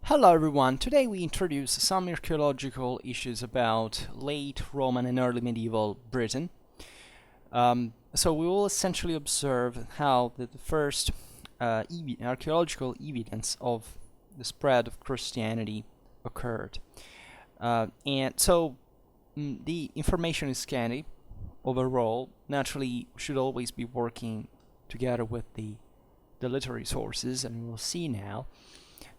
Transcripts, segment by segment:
Hello everyone, today we introduce some archaeological issues about late Roman and early medieval Britain. So we will essentially observe how the first archaeological evidence of the spread of Christianity occurred. The information is scanty overall. Naturally, we should always be working together with the literary sources, and we'll see now.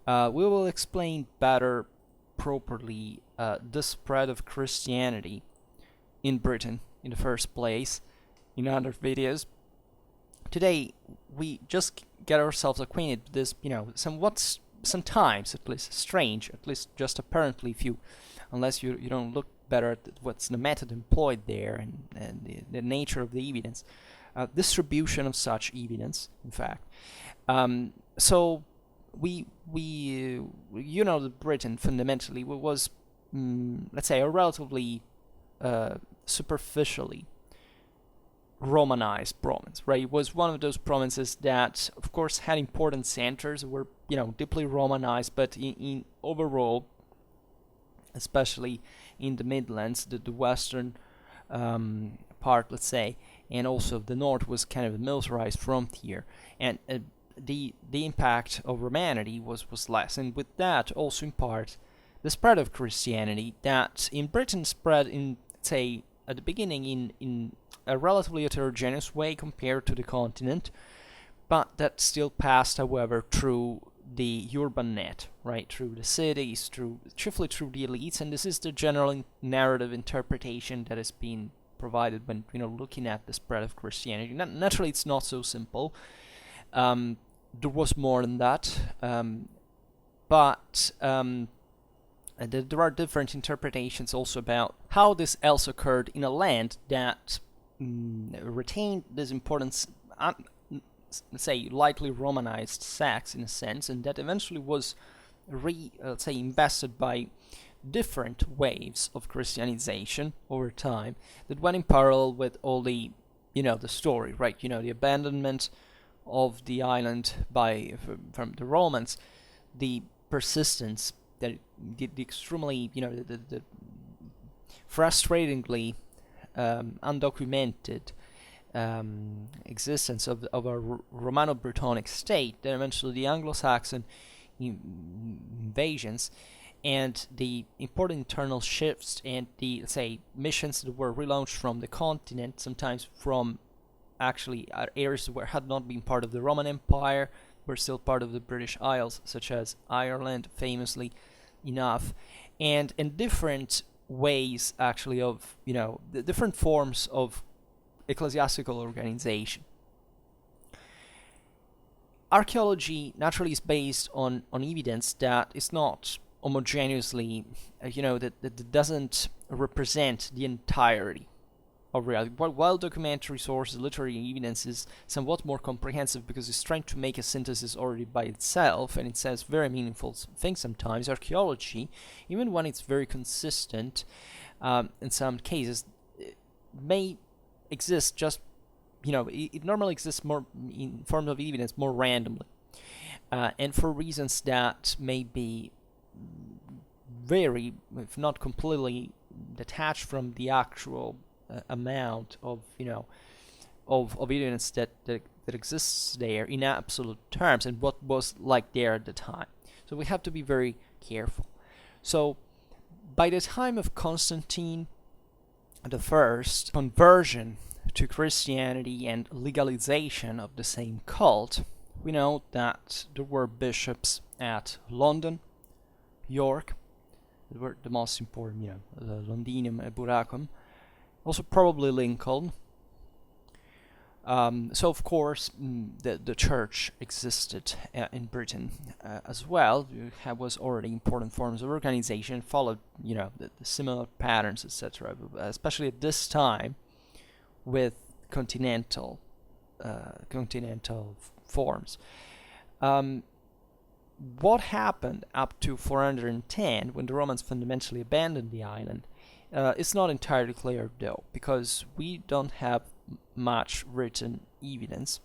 We will explain better, properly, the spread of Christianity in Britain in the first place in other videos. Today, we just get ourselves acquainted with this, sometimes at least strange, at least just apparently, unless you don't look better at what's the method employed there and the nature of the evidence, distribution of such evidence, in fact. Britain fundamentally was, let's say, a relatively superficially Romanized province, right? It was one of those provinces that, of course, had important centers, were, deeply Romanized, but in overall, especially in the Midlands, the western part, let's say, and also the north was kind of a militarized frontier, and the impact of Romanity was less, and with that also in part the spread of Christianity that in Britain spread in, say, at the beginning in a relatively heterogeneous way compared to the continent, but that still passed, however, through the urban net, right, through the cities, chiefly through the elites, and this is the general narrative interpretation that has been provided when looking at the spread of Christianity. Naturally, it's not so simple. There was more than that, but there are different interpretations also about how this else occurred in a land that retained this importance, let's say, lightly Romanized Sax in a sense, and that eventually was invested by different waves of Christianization over time that went in parallel with all the story, right? The abandonment of the island from the Romans, the persistence, the extremely, the frustratingly undocumented existence of a Romano-Britonic state, then eventually the Anglo-Saxon invasions, and the important internal shifts and the, let's say, missions that were relaunched from the continent, sometimes from actually areas where had not been part of the Roman Empire, were still part of the British Isles, such as Ireland, famously enough, and in different ways, actually, of the different forms of ecclesiastical organization. Archaeology naturally is based on evidence that is not homogeneously, that doesn't represent the entirety of reality. While documentary sources, literary evidence is somewhat more comprehensive because it's trying to make a synthesis already by itself, and it says very meaningful things sometimes. Archaeology, even when it's very consistent, in some cases, may exist just, it normally exists more in forms of evidence more randomly, and for reasons that may be very, if not completely, detached from the actual amount of of evidence that exists there in absolute terms and what was like there at the time. So we have to be very careful. So by the time of Constantine the First, conversion to Christianity and legalization of the same cult, we know that there were bishops at London, York, they were the most important, Londinium and Buracum, also probably Lincoln. So of course the church existed in Britain as well. It was already important forms of organization, followed the similar patterns, etc. Especially at this time with continental forms. What happened up to 410 when the Romans fundamentally abandoned the island? It's not entirely clear though, because we don't have much written evidence.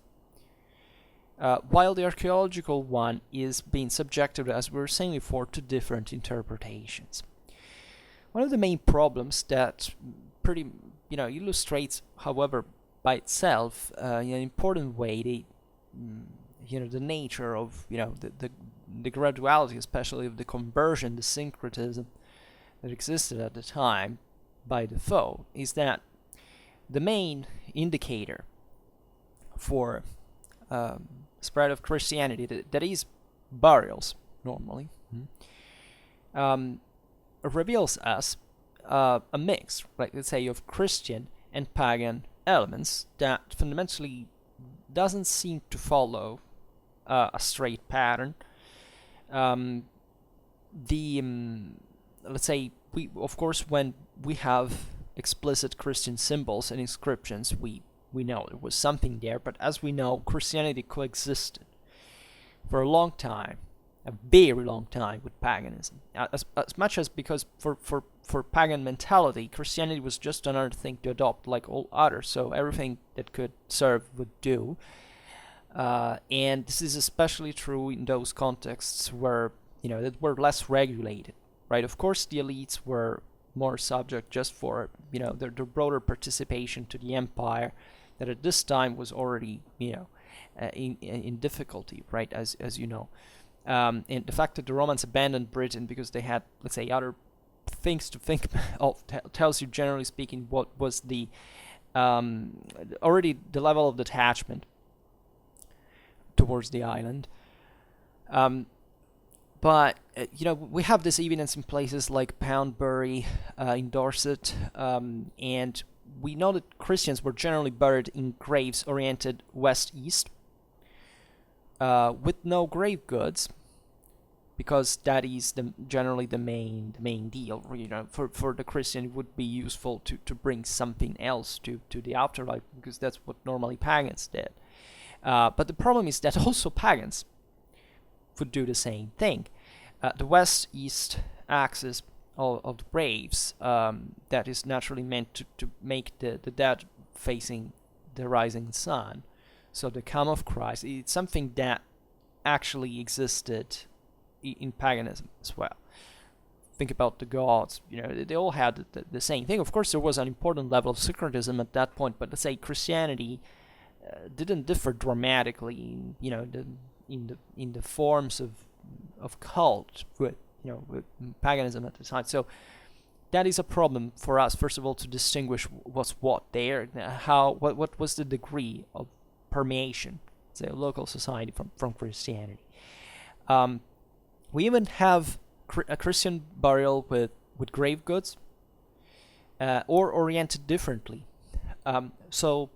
while the archaeological one is being subjected, as we were saying before, to different interpretations. One of the main problems that pretty, illustrates, however, by itself, in an important way, the nature of, the graduality, especially of the conversion, the syncretism that existed at the time by Defoe, is that the main indicator for spread of Christianity, that is burials normally, reveals us a mix, right, let's say, of Christian and pagan elements that fundamentally doesn't seem to follow a straight pattern. Let's say, of course, when we have explicit Christian symbols and inscriptions, we know there was something there, but as we know, Christianity coexisted for a long time, a very long time, with paganism. As much as because for pagan mentality, Christianity was just another thing to adopt like all others, so everything that could serve would do. And this is especially true in those contexts where, that were less regulated, right? Of course, the elites were more subject just for, their broader participation to the empire, that at this time was already, in difficulty, right, as you know. And the fact that the Romans abandoned Britain because they had, let's say, other things to think of tells you, generally speaking, what was the already the level of detachment towards the island. But we have this evidence in places like Poundbury in Dorset, and we know that Christians were generally buried in graves oriented west-east, with no grave goods, because that is generally the main deal. For the Christian, it would be useful to bring something else to the afterlife, because that's what normally pagans did. But the problem is that also pagans would do the same thing. The west-east axis of the graves, that is naturally meant to make the dead facing the rising sun, so the come of Christ. It's something that actually existed in paganism as well. Think about the gods, they all had the same thing. Of course, there was an important level of syncretism at that point, but let's say Christianity didn't differ dramatically, in the forms of cult with paganism at the time. So that is a problem for us, first of all, to distinguish what's what there, what was the degree of permeation, say, a local society from Christianity. We even have a Christian burial with grave goods, or oriented differently. So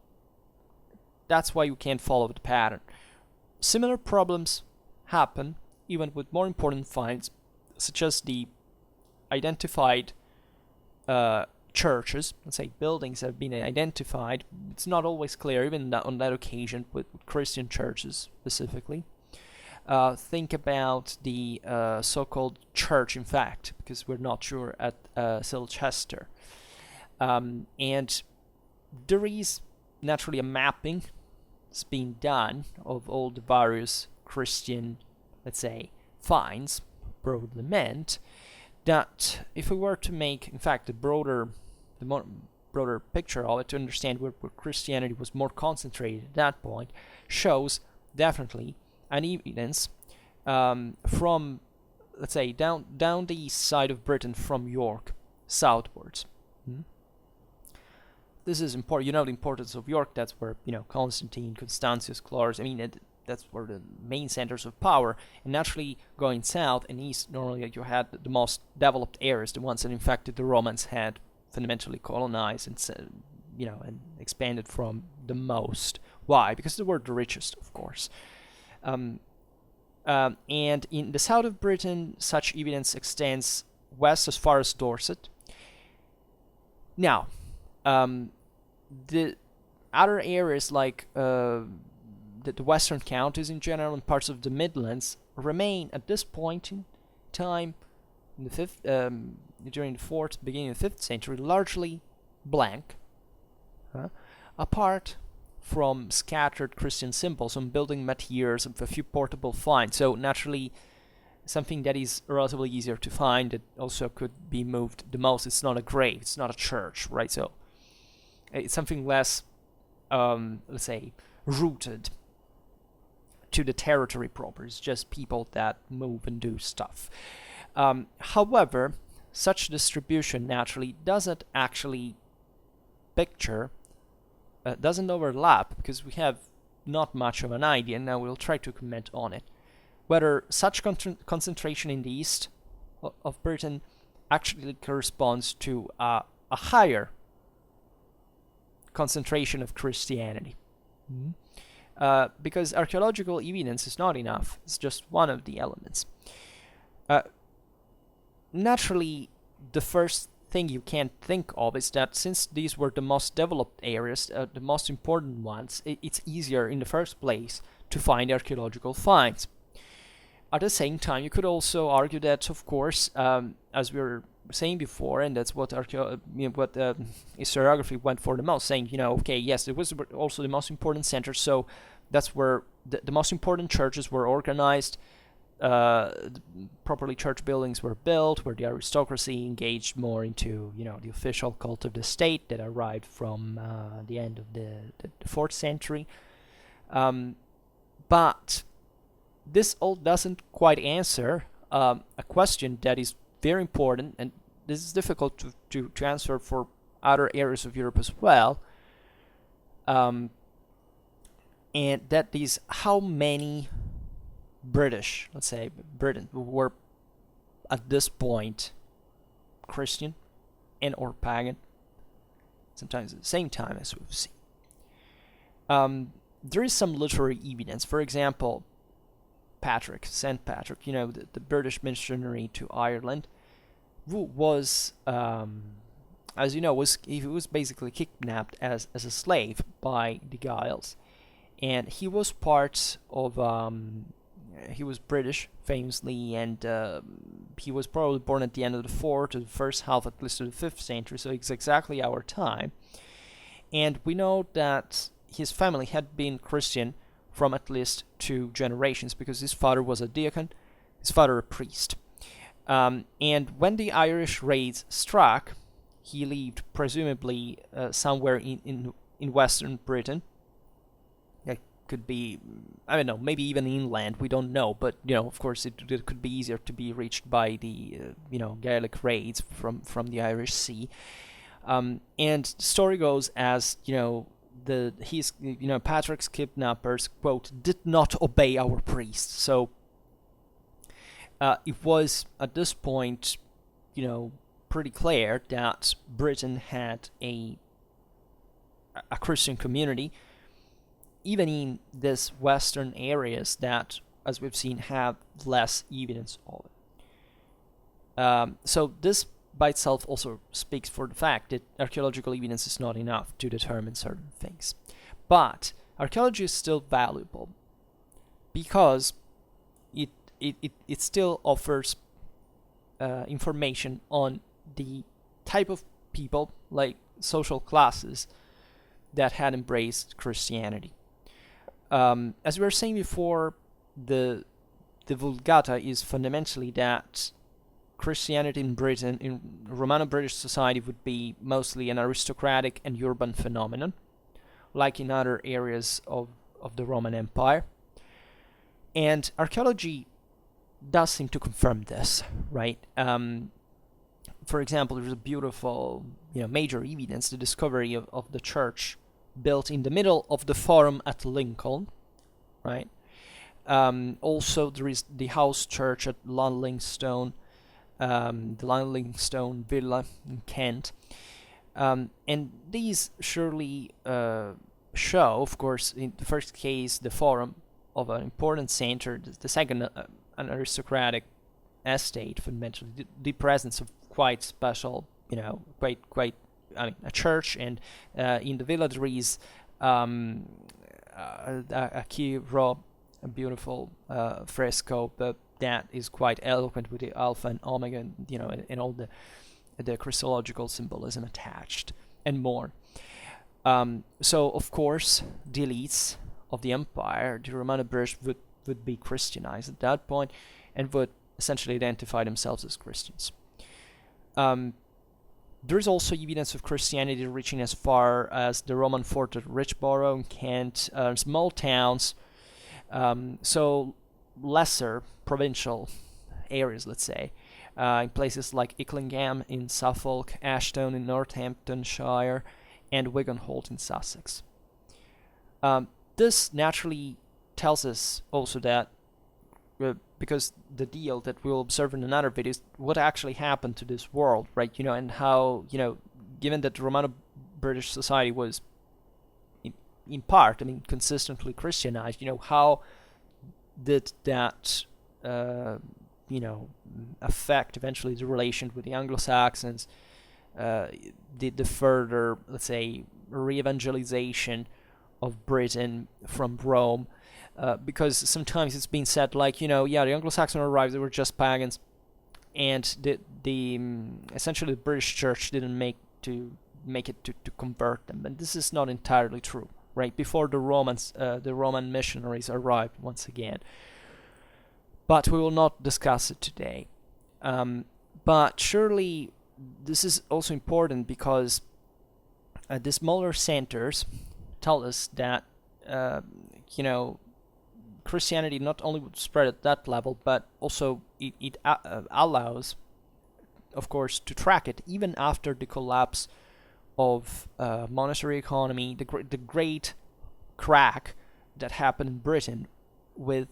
that's why you can't follow the pattern. Similar problems happen even with more important finds, such as the identified churches, let's say buildings that have been identified. It's not always clear, even on that occasion, with Christian churches specifically. Think about the so-called church, in fact, because we're not sure, at Silchester. And there is naturally a mapping that's being done of all the various Christian, let's say, finds, broadly meant, that if we were to make, in fact, the broader picture of it, to understand where Christianity was more concentrated at that point, shows definitely an evidence from, let's say, down the east side of Britain from York southwards. This is important. The importance of York. That's where Constantine, Constantius, Clovis. That's where the main centers of power. And naturally, going south and east, normally you had the most developed areas, the ones that, in fact, the Romans had fundamentally colonized and and expanded from the most. Why? Because they were the richest, of course. And in the south of Britain, such evidence extends west as far as Dorset. Now, the other areas like the western counties in general and parts of the Midlands remain at this point in time, in the fifth, during the fourth, beginning of the 5th century, largely blank, apart from scattered Christian symbols, some building materials, a few portable finds. So naturally, something that is relatively easier to find, that also could be moved the most. It's not a grave, it's not a church, right? So it's something less, let's say, rooted to the territory proper. It's just people that move and do stuff. However, such distribution naturally doesn't actually picture, doesn't overlap, because we have not much of an idea. Now we'll try to comment on it, whether such concentration in the east of Britain actually corresponds to a higher concentration of Christianity. Because archaeological evidence is not enough. It's just one of the elements. Naturally, the first thing you can think of is that since these were the most developed areas, the most important ones, it's easier in the first place to find archaeological finds. At the same time, you could also argue that, of course, as we were saying before, and that's what historiography went for the most, saying, okay, yes, it was also the most important center, so that's where the most important churches were organized, properly church buildings were built, where the aristocracy engaged more into, the official cult of the state that arrived from the end of the 4th century. But this all doesn't quite answer a question that is very important, and this is difficult to answer for other areas of Europe as well, and that is how many British, let's say Britain, were at this point Christian and or pagan, sometimes at the same time, as we've seen. There is some literary evidence. For example, St. Patrick, the British missionary to Ireland, who was, as you know, he was basically kidnapped as a slave by the Giles, and he was part of, he was British, famously, and he was probably born at the end of the 4th to the first half, at least, of the 5th century, so it's exactly our time. And we know that his family had been Christian from at least 2 generations, because his father was a deacon, his father a priest. And when the Irish raids struck, he lived presumably somewhere in western Britain. It could be, I don't know, maybe even inland, we don't know, but of course it could be easier to be reached by the Gaelic raids from the Irish Sea. And the story goes as Patrick's kidnappers, quote, did not obey our priest. So it was at this point, pretty clear that Britain had a Christian community, even in these western areas that, as we've seen, have less evidence of it. So this by itself also speaks for the fact that archaeological evidence is not enough to determine certain things. But archaeology is still valuable because it still offers information on the type of people, like social classes, that had embraced Christianity. As we were saying before, the Vulgata is fundamentally that Christianity in Britain, in Romano-British society, would be mostly an aristocratic and urban phenomenon, like in other areas of the Roman Empire. And archaeology does seem to confirm this, right? For example, there's a beautiful, major evidence, the discovery of the church built in the middle of the Forum at Lincoln, right? Also, there is the house church at Ludlingstone, the Ludlingstone Villa in Kent. And these surely show, of course, in the first case, the Forum of an important center, the second, an aristocratic estate, fundamentally, the presence of quite special, quite, a church, and in the villa there is a Chi-Rho, a beautiful fresco that is quite eloquent with the Alpha and Omega, and all the Christological symbolism attached, and more. So of course the elites of the empire, the Romano-British, would be Christianized at that point and would essentially identify themselves as Christians. There is also evidence of Christianity reaching as far as the Roman fort at Richborough in Kent, small towns, so lesser provincial areas, let's say, in places like Icklingham in Suffolk, Ashton in Northamptonshire, and Wigan-Holt in Sussex. This naturally tells us also that, because the deal that we'll observe in another video is what actually happened to this world, right? And how, given that the Romano-British society was in part, consistently Christianized, how did that, affect eventually the relation with the Anglo-Saxons, the further, let's say, re-evangelization of Britain from Rome, because sometimes it's been said like, the Anglo-Saxons arrived, they were just pagans, and the essentially the British Church didn't make it to convert them, and this is not entirely true, right? Before the Romans, the Roman missionaries arrived once again, but we will not discuss it today. But surely this is also important because the smaller centers tell us that Christianity not only would spread at that level, but also it allows, of course, to track it even after the collapse of monastery economy, the great crack that happened in Britain with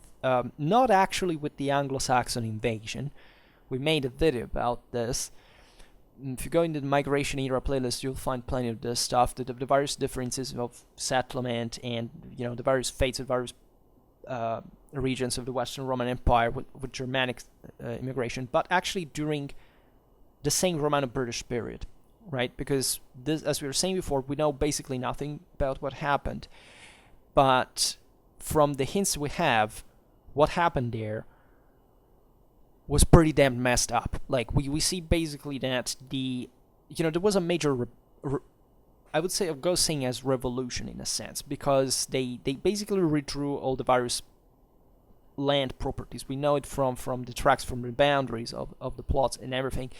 not actually with the Anglo-Saxon invasion. We made a video about this. If you go into the Migration Era playlist, you'll find plenty of this stuff, the various differences of settlement and the various fates of various regions of the Western Roman Empire with Germanic immigration, but actually during the same Romano-British period, right? Because this, as we were saying before, we know basically nothing about what happened, but from the hints we have, what happened there was pretty damn messed up. Like we see basically that there was a major I would say, I'll go saying as revolution in a sense, because they basically redrew all the various land properties. We know it from the tracks, from the boundaries of the plots and everything.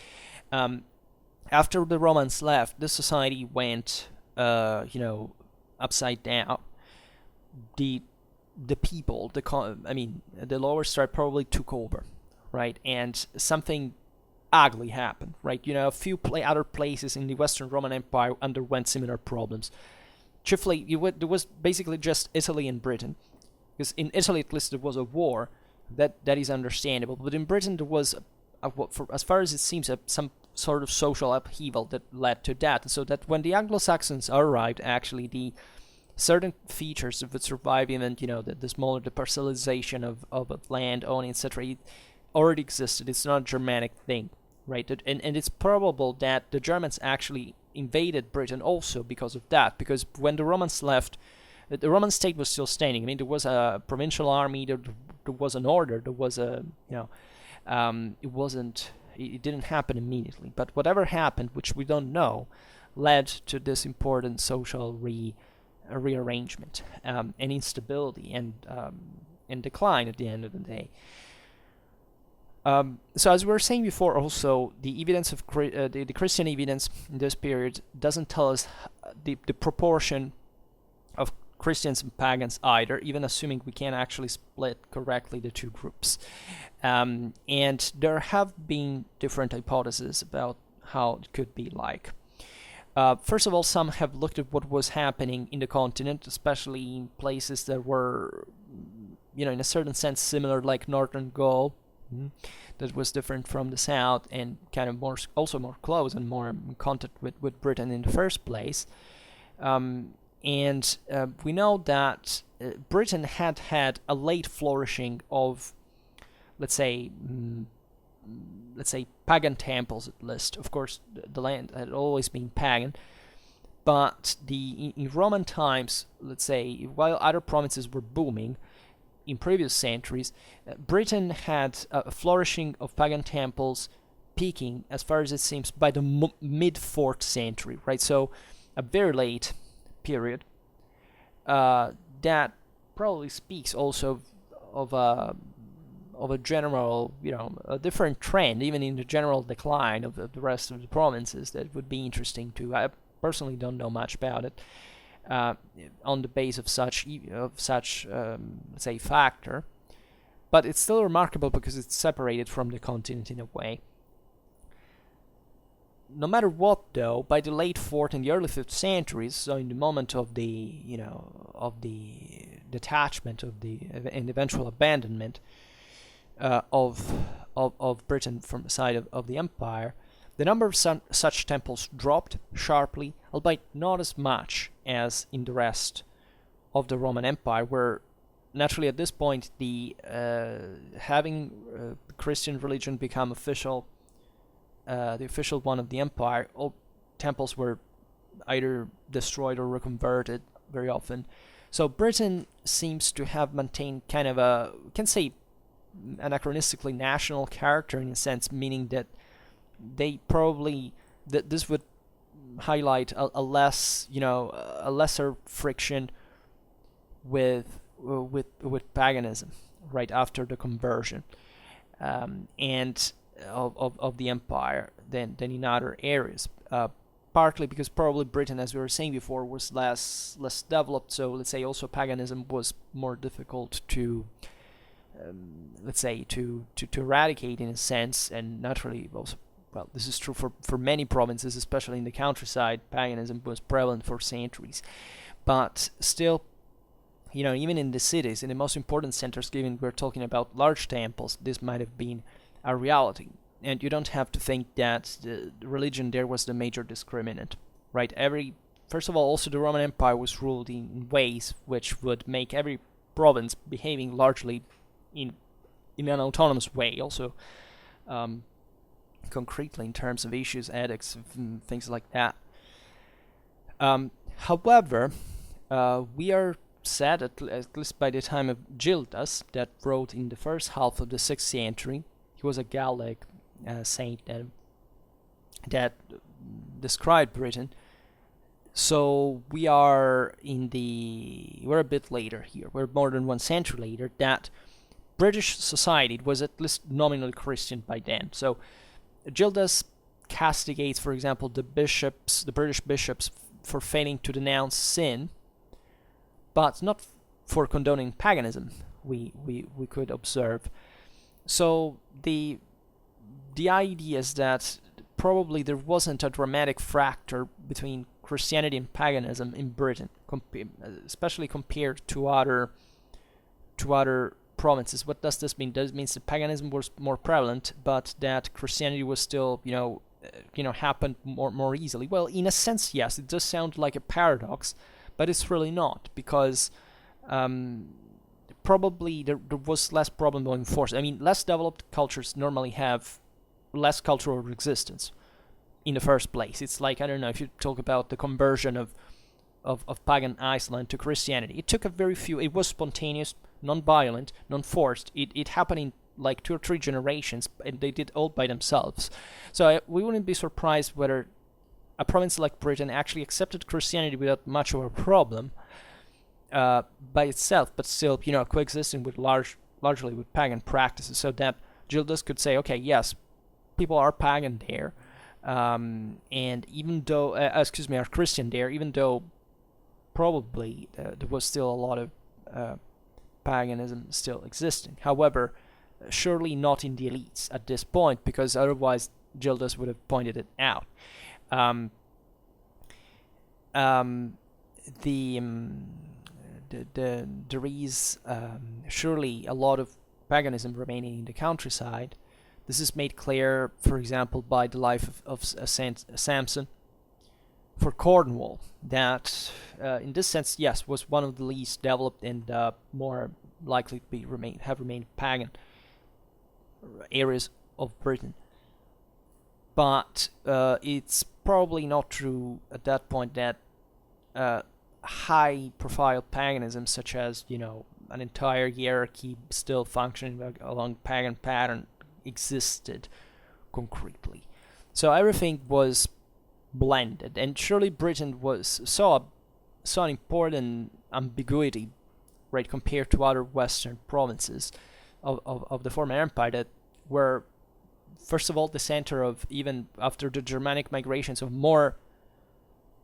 After the Romans left, the society went upside down. The people, the lower stripe probably took over, right? And something ugly happened, right? A few other places in the Western Roman Empire underwent similar problems. Chiefly, there was basically just Italy and Britain, because in Italy at least there was a war. That is understandable, but in Britain there was, as far as it seems, some sort of social upheaval that led to that. So that when the Anglo-Saxons arrived, actually the certain features that would survive, even the smaller, the parcelization of land owning, etc., it already existed. It's not a Germanic thing, right? And it's probable that the Germans actually invaded Britain also because of that, because when the Romans left, the Roman state was still standing. There was a provincial army, there was an order, there was it didn't happen immediately, but whatever happened, which we don't know, led to this important social rearrangement and instability and decline at the end of the day. So as we were saying before, also the evidence of the Christian evidence in this period doesn't tell us the proportion of Christians and pagans either, even assuming we can actually split correctly the two groups. And there have been different hypotheses about how it could be like. First of all, some have looked at what was happening in the continent, especially in places that were, in a certain sense similar, like northern Gaul, that was different from the south and kind of more close and more in contact with Britain in the first place. And we know that Britain had a late flourishing of, let's say, pagan temples at least. Of course, the land had always been pagan, but in Roman times, let's say, while other provinces were booming in previous centuries, Britain had a flourishing of pagan temples, peaking, as far as it seems, by the mid-4th century, right? So a very late period, that probably speaks also of a general, a different trend, even in the general decline of the rest of the provinces. That would be interesting too. I personally don't know much about it on the base of such let's say, factor, but it's still remarkable because it's separated from the continent in a way. No matter what, though, by the late 4th and the early 5th centuries, so in the moment of the detachment and eventual abandonment of Britain from the side of the empire, the number of such temples dropped sharply, albeit not as much as in the rest of the Roman Empire, where naturally at this point the having Christian religion become official, the official one of the empire, all temples were either destroyed or reconverted very often. So Britain seems to have maintained kind of a, we can say, anachronistically national character in a sense, meaning that they probably, that this would highlight a lesser friction with paganism right after the conversion, and of the empire than in other areas. Partly because probably Britain, as we were saying before, was less developed. So let's say also paganism was more difficult to let's say to eradicate in a sense, and naturally also, well, this is true for many provinces, especially in the countryside. Paganism was prevalent for centuries, but still, even in the cities, in the most important centers, given we're talking about large temples, this might have been a reality. And you don't have to think that the religion there was the major discriminant, right? First of all, also the Roman Empire was ruled in ways which would make every province behaving largely in an autonomous way, also concretely in terms of issues, edicts, things like that. However, we are said, at least by the time of Gildas, that wrote in the first half of the 6th century, he was a Gallic saint that described Britain. So we're a bit later here. We're more than 1 century later. That British society was at least nominally Christian by then. So Gildas castigates, for example, the British bishops for failing to denounce sin, but not for condoning paganism. We could observe. So the idea is that probably there wasn't a dramatic fracture between Christianity and paganism in Britain, especially compared to other provinces. What does this mean? This means that paganism was more prevalent, but that Christianity was still, happened more easily. Well, in a sense, yes, it does sound like a paradox, but it's really not, because probably there was less problem going forward. I mean, less developed cultures normally have less cultural resistance in the first place. It's like, I don't know, if you talk about the conversion of pagan Iceland to Christianity, it took it was spontaneous, non-violent, non-forced. It happened in like 2 or 3 generations, and they did all by themselves. So we wouldn't be surprised whether a province like Britain actually accepted Christianity without much of a problem by itself, but still, coexisting with largely with pagan practices, so that Gildas could say, okay, yes, people are pagan there, and even though, are Christian there, even though probably there was still a lot of paganism still existing. However, surely not in the elites at this point, because otherwise Gildas would have pointed it out. There is surely a lot of paganism remaining in the countryside. This is made clear, for example, by the life of Saint Samson. For Cornwall, that in this sense, yes, was one of the least developed and more likely to have remained pagan areas of Britain. But it's probably not true at that point that high-profile paganism, such as an entire hierarchy still functioning along pagan pattern, existed concretely. So everything was blended, and surely Britain saw saw an important ambiguity, right, compared to other Western provinces of the former empire that were, first of all, the center of, even after the Germanic migrations, of more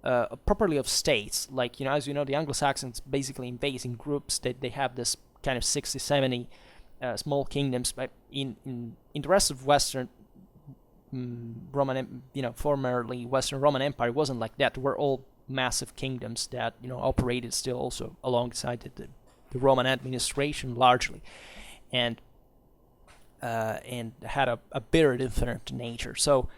properly of states. Like, as you know, the Anglo-Saxons basically invade in groups. That they have this kind of 60, 70 small kingdoms. But in the rest of Western Roman, formerly Western Roman Empire, wasn't like that. They were all massive kingdoms that operated still also alongside the Roman administration largely, and had a bitter, different nature. So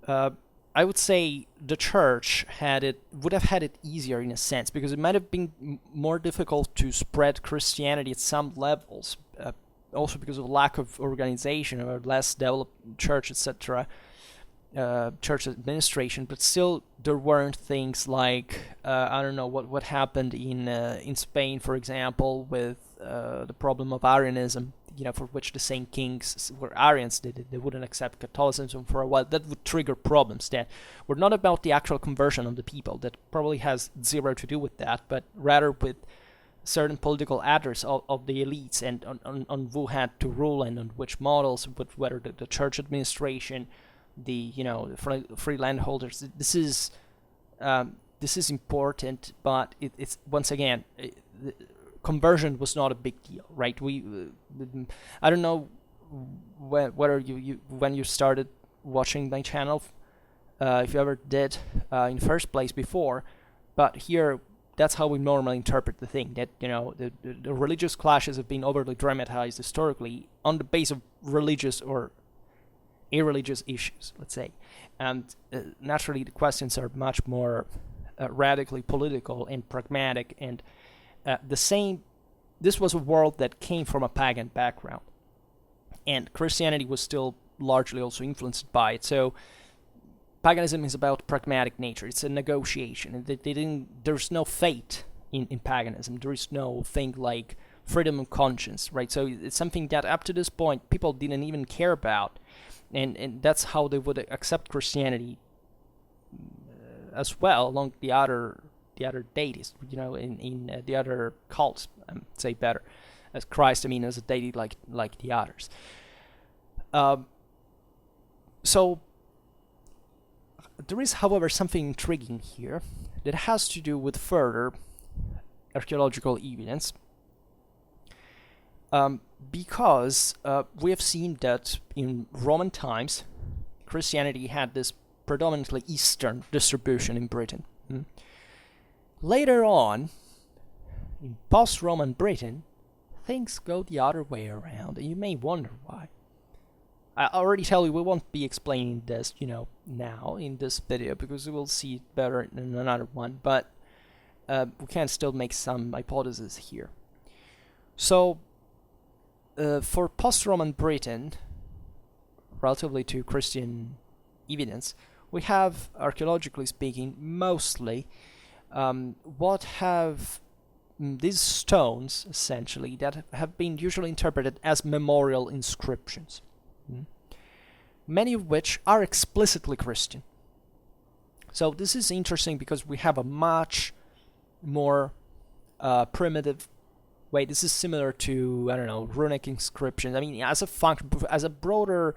I would say the church would have had it easier in a sense, because it might have been more difficult to spread Christianity at some levels, also because of lack of organization or less developed church, etc., church administration. But still, there weren't things like I don't know what happened in Spain, for example, with the problem of Arianism, for which the same kings were Arians. They wouldn't accept Catholicism for a while. That would trigger problems that were not about the actual conversion of the people. That probably has zero to do with that, but rather with certain political address of the elites, and on who had to rule and on which models, but whether the church administration, the free landholders. This is important, but it's once again, conversion was not a big deal, right? I don't know whether you when you started watching my channel, if you ever did in the first place before, but here that's how we normally interpret the thing. That the religious clashes have been overly dramatized historically on the base of religious or irreligious issues, let's say, and naturally the questions are much more radically political and pragmatic. And this was a world that came from a pagan background, and Christianity was still largely also influenced by it. So paganism is about pragmatic nature. It's a negotiation. There's no fate in paganism. There is no thing like freedom of conscience, right? So it's something that up to this point people didn't even care about, and that's how they would accept Christianity as well, along the other deities, in the other cults, say better, as Christ, as a deity like the others. So there is, however, something intriguing here that has to do with further archaeological evidence, because we have seen that in Roman times, Christianity had this predominantly Eastern distribution in Britain. Later on, in post-Roman Britain, things go the other way around, and you may wonder why. I already tell you we won't be explaining this, now in this video, because we will see it better in another one, but we can still make some hypotheses here. So, for post-Roman Britain, relatively to Christian evidence, we have, archaeologically speaking, mostly what have these stones, essentially, that have been usually interpreted as memorial inscriptions, many of which are explicitly Christian. So this is interesting because we have a much more primitive way. This is similar to, I don't know, runic inscriptions. As a function, as a broader,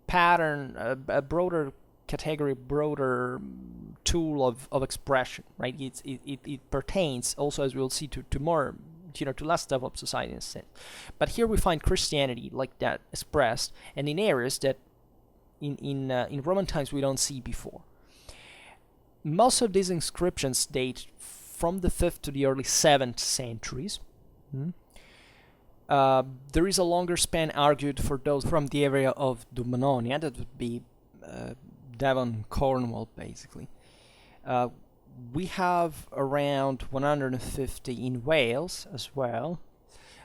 pattern, a broader category, broader tool of expression, right? It pertains also, as we'll see, to more, to less developed society in a sense. But here we find Christianity like that expressed, and in areas that in Roman times we don't see before. Most of these inscriptions date from the 5th to the early 7th centuries. There is a longer span argued for those from the area of Dumnonia, that would be Devon, Cornwall, basically. We have around 150 in Wales as well,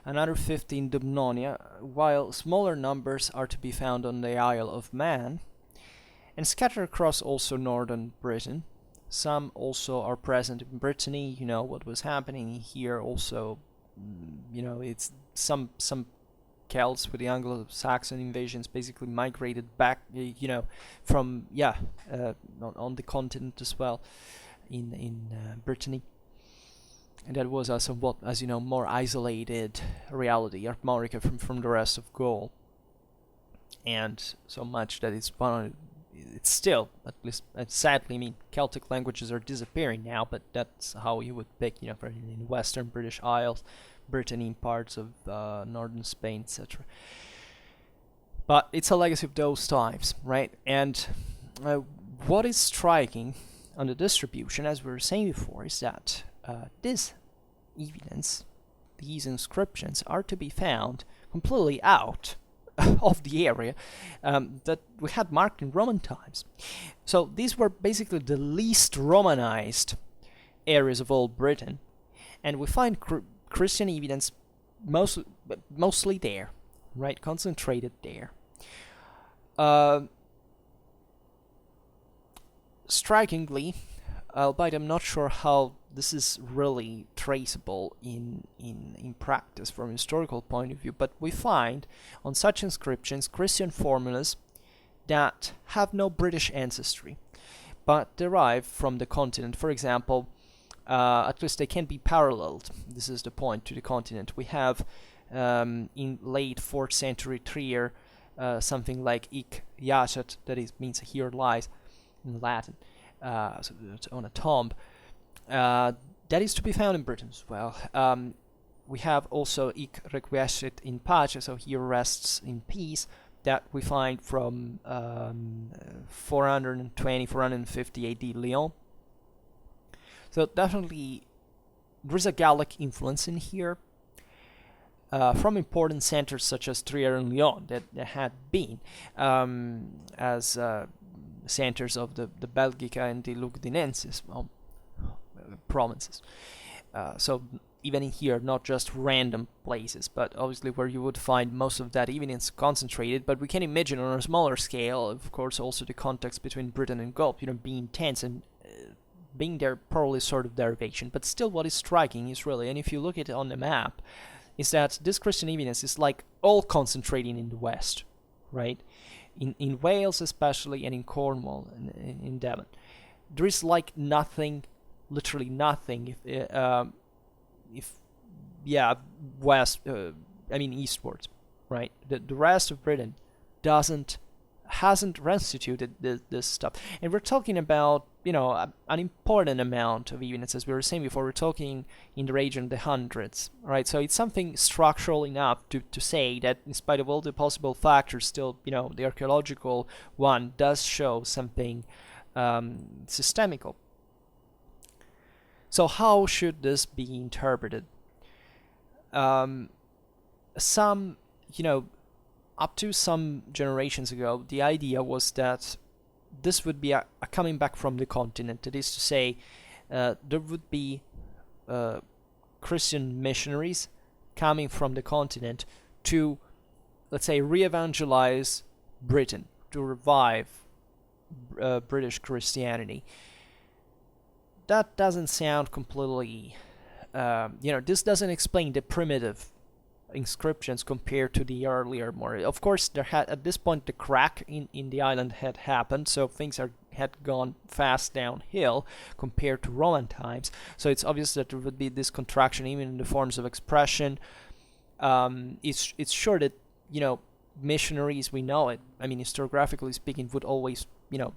another 50 in Dumnonia, while smaller numbers are to be found on the Isle of Man, and scattered across also northern Britain. Some also are present in Brittany, what was happening here also, it's some Celts with the Anglo-Saxon invasions basically migrated back, from on the continent as well, in Brittany. And that was a somewhat, as you know, more isolated reality, Armorica from the rest of Gaul. And so much that it's still, at least, sadly, I mean, Celtic languages are disappearing now, but that's how you would pick, for in Western British Isles, Brittany, parts of northern Spain, etc. But it's a legacy of those times, right? And what is striking on the distribution, as we were saying before, is that this evidence, these inscriptions, are to be found completely out of the area that we had marked in Roman times. So these were basically the least Romanized areas of all Britain, and we find Christian evidence mostly there, right? Concentrated there. Strikingly, albeit I'm not sure how this is really traceable in practice from a historical point of view, but we find on such inscriptions Christian formulas that have no British ancestry, but derive from the continent. For example, at least they can be paralleled. This is the point, to the continent. We have in late 4th century Trier something like "Hic jacet," that means "here lies" in Latin, so it's on a tomb. That is to be found in Britain as well. We have also "Hic requiescit in pace," so "here rests in peace," that we find from 420, 450 AD Lyon. So definitely there's a Gallic influence in here from important centers such as Trier and Lyon that had been as centers of the Belgica and the Lugdunensis provinces. So even in here, not just random places, but obviously where you would find most of that evidence concentrated. But we can imagine on a smaller scale, of course, also the context between Britain and Gaul, being tense and being there probably sort of derivation. But still, what is striking is really, and if you look at it on the map, is that this Christian evidence is like all concentrating in the west, right? In Wales especially, and in Cornwall and in Devon. There is like nothing, literally nothing, eastwards, right? The rest of Britain hasn't restituted this stuff. And we're talking about, an important amount of evidence, as we were saying before. We're talking in the region of the hundreds, right? So it's something structural enough to say that in spite of all the possible factors, still, the archaeological one does show something systemical. So how should this be interpreted? Up to some generations ago, the idea was that this would be a coming back from the continent. That is to say, there would be Christian missionaries coming from the continent to, let's say, re-evangelize Britain, to revive British Christianity. That doesn't sound completely, this doesn't explain the primitive inscriptions compared to the earlier more. Of course, there had at this point the crack in the island had happened, so things had gone fast downhill compared to Roman times. So it's obvious that there would be this contraction even in the forms of expression. It's sure that missionaries, we know it. I mean, historiographically speaking, would always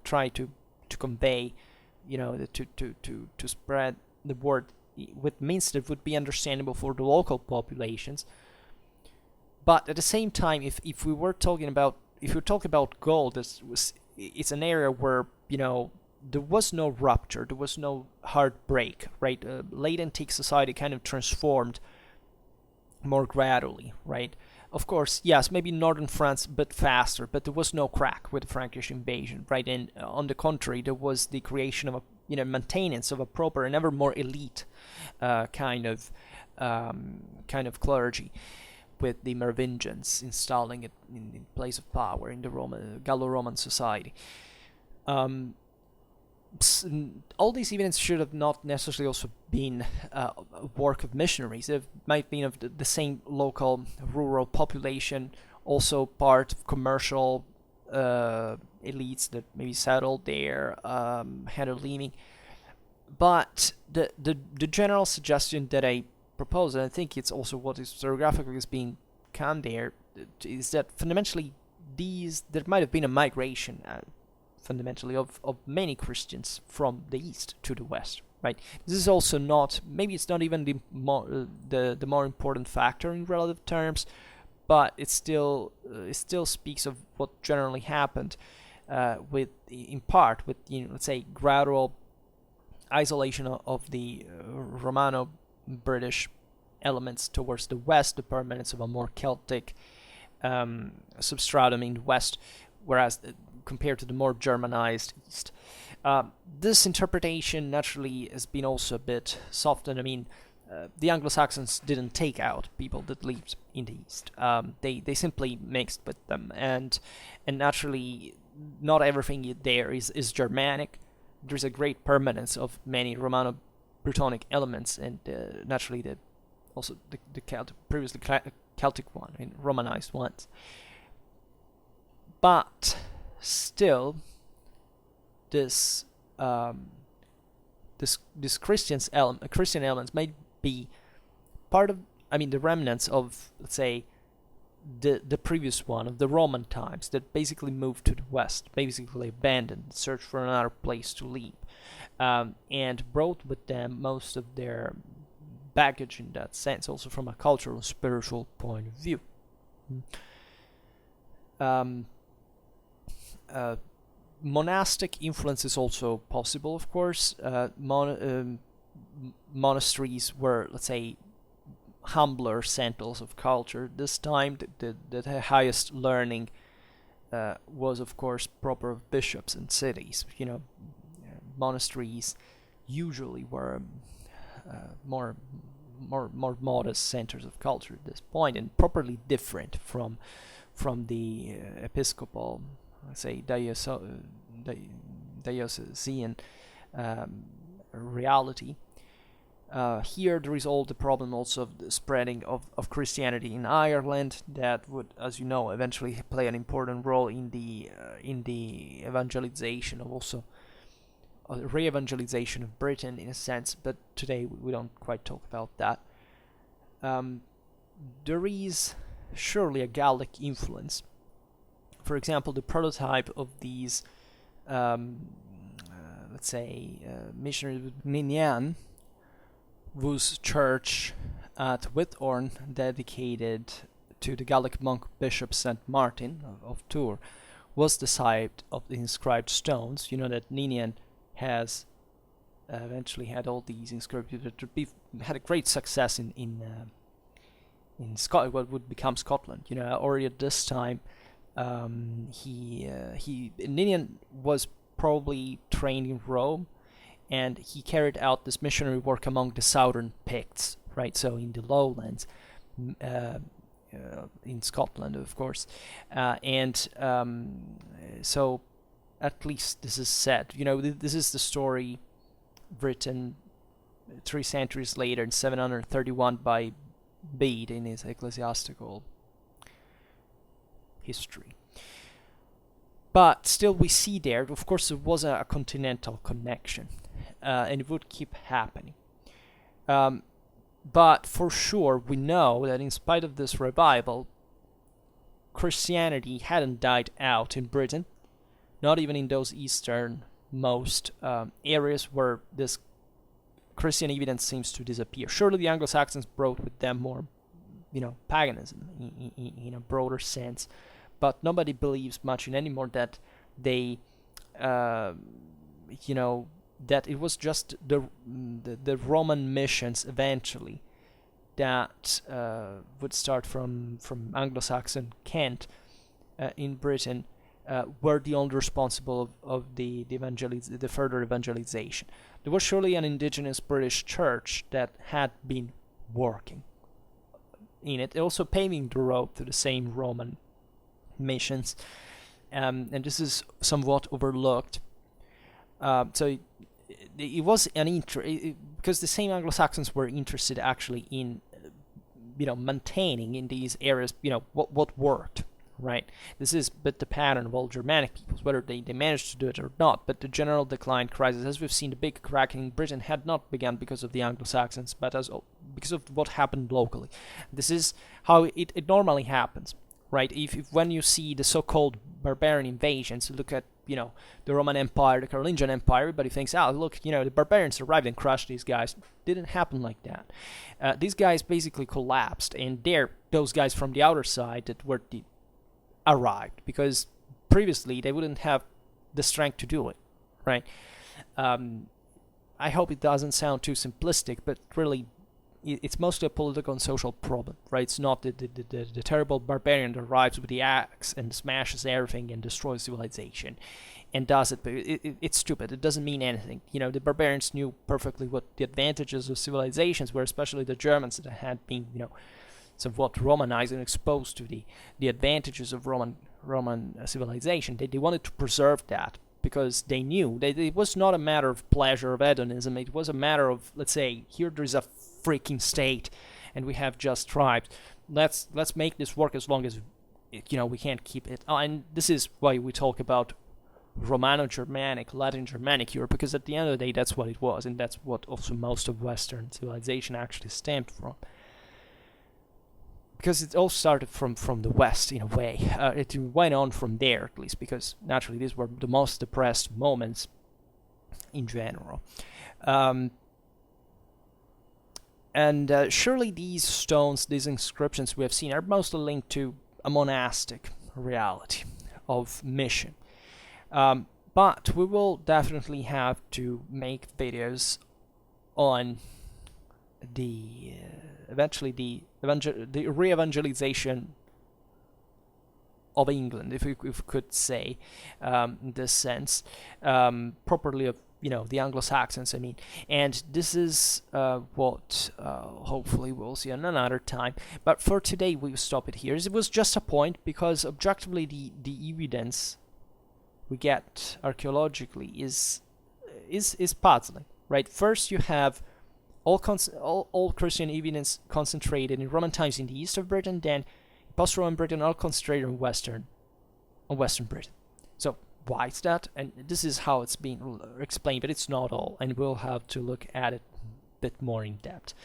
try to convey, to spread the word with means that would be understandable for the local populations. But at the same time, if we talk about Gaul, it's an area where there was no rupture, there was no hard break, right? Late antique society kind of transformed more gradually, right? Of course, yes, maybe northern France, but faster. But there was no crack with the Frankish invasion, right? And on the contrary, there was the creation of maintenance of a proper and ever more elite kind of clergy, with the Merovingians installing it in place of power in the Gallo-Roman society. all these events should have not necessarily also been work of missionaries. It might have been of the same local rural population, also part of commercial elites that maybe settled there, had a living. But the general suggestion that I propose, and I think it's also what historiographically is being come there, is that fundamentally there might have been a migration fundamentally of many Christians from the east to the west, right? This is also not, maybe it's not even the more important factor in relative terms, but it still speaks of what generally happened with, in part, with, let's say, gradual isolation of the Romano-British elements towards the west, the permanence of a more Celtic substratum in the west, whereas compared to the more Germanized east. This interpretation naturally has been also a bit softened. I mean, the Anglo-Saxons didn't take out people that lived in the east. They simply mixed with them, and naturally, not everything there is Germanic. There's a great permanence of many Romano-Britonic elements, and naturally also the Celtic, previously Celtic one, and Romanized ones. But still, this Christian elements might be part of, I mean, the remnants of, let's say, the previous one of the Roman times that basically moved to the west, basically abandoned, searched for another place to live, and brought with them most of their baggage in that sense, also from a cultural and spiritual point of view. Monastic influence is also possible, of course. Monasteries were, let's say, humbler centers of culture. This time, the highest learning was, of course, proper of bishops and cities. Monasteries usually were more modest centers of culture at this point, and properly different from the episcopal, let's say, diocesan reality. Here there is all the problem also of the spreading of Christianity in Ireland, that would, as you know, eventually play an important role in the evangelization of also re-evangelization of Britain, in a sense, but today we don't quite talk about that. There is surely a Gallic influence. For example, the prototype of these, let's say, missionaries with Ninian, whose church at Whithorn, dedicated to the Gallic monk Bishop St. Martin of Tours, was the site of the inscribed stones. You know that Ninian has eventually had all these inscribed, had a great success in Scotland, what would become Scotland. Already at this time, Ninian was probably trained in Rome, and he carried out this missionary work among the southern Picts, right? So in the lowlands, in Scotland, of course, so at least this is said. This is the story written 3 centuries later in 731 by Bede in his ecclesiastical history. But still, we see there, of course, there was a continental connection, and it would keep happening. But for sure, we know that in spite of this revival, Christianity hadn't died out in Britain, not even in those easternmost areas where this Christian evidence seems to disappear. Surely the Anglo-Saxons brought with them more, paganism in a broader sense, but nobody believes much in anymore that they, that it was just the Roman missions eventually that would start from Anglo-Saxon Kent in Britain, were the only responsible of the further evangelization. There was surely an indigenous British church that had been working in it, also paving the road to the same Roman missions, and this is somewhat overlooked. So it was an because the same Anglo-Saxons were interested actually in maintaining in these areas what worked, right? This is but the pattern of all Germanic peoples, whether they managed to do it or not. But the general decline crisis, as we've seen, the big cracking in Britain had not begun because of the Anglo-Saxons, but because of what happened locally. This is how it normally happens, right? If when you see the so-called barbarian invasions, look at the Roman Empire, the Carolingian Empire, everybody thinks, look, the barbarians arrived and crushed these guys. Didn't happen like that. These guys basically collapsed, and those guys from the outer side that were arrived, because previously they wouldn't have the strength to do it, right? I hope it doesn't sound too simplistic, but really it's mostly a political and social problem, right? It's not the terrible barbarian that arrives with the axe and smashes everything and destroys civilization and does it, but it's stupid. It doesn't mean anything. The barbarians knew perfectly what the advantages of civilizations were, especially the Germans that had been, somewhat Romanized and exposed to the advantages of Roman civilization. They wanted to preserve that, because they knew that it was not a matter of pleasure, of hedonism. It was a matter of, let's say, here there is a freaking state and we have just tribes. Let's make this work as long as we can't keep it. And this is why we talk about Romano-Germanic, Latin Germanic Europe, because at the end of the day that's what it was, and that's what also most of Western civilization actually stemmed from. Because it all started from the West, in a way. It went on from there, at least, because naturally these were the most depressed moments in general. And surely these stones, these inscriptions we have seen, are mostly linked to a monastic reality of mission. But we will definitely have to make videos on eventually the re-evangelization of England, if we could say, in this sense, properly of the Anglo-Saxons, I mean. And this is what hopefully we'll see on another time. But for today, we'll stop it here. It was just a point, because objectively the evidence we get archaeologically is puzzling, right? First, you have all Christian evidence concentrated in Roman times in the east of Britain, then post-Roman Britain, all concentrated on Western Britain. So why is that? And this is how it's being explained, but it's not all, and we'll have to look at it a bit more in depth.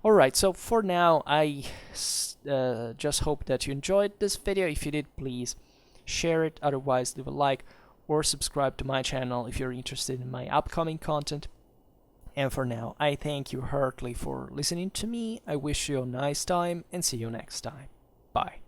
Alright, so for now, I just hope that you enjoyed this video. If you did, please share it. Otherwise, leave a like or subscribe to my channel if you're interested in my upcoming content. And for now, I thank you heartily for listening to me. I wish you a nice time and see you next time. Bye.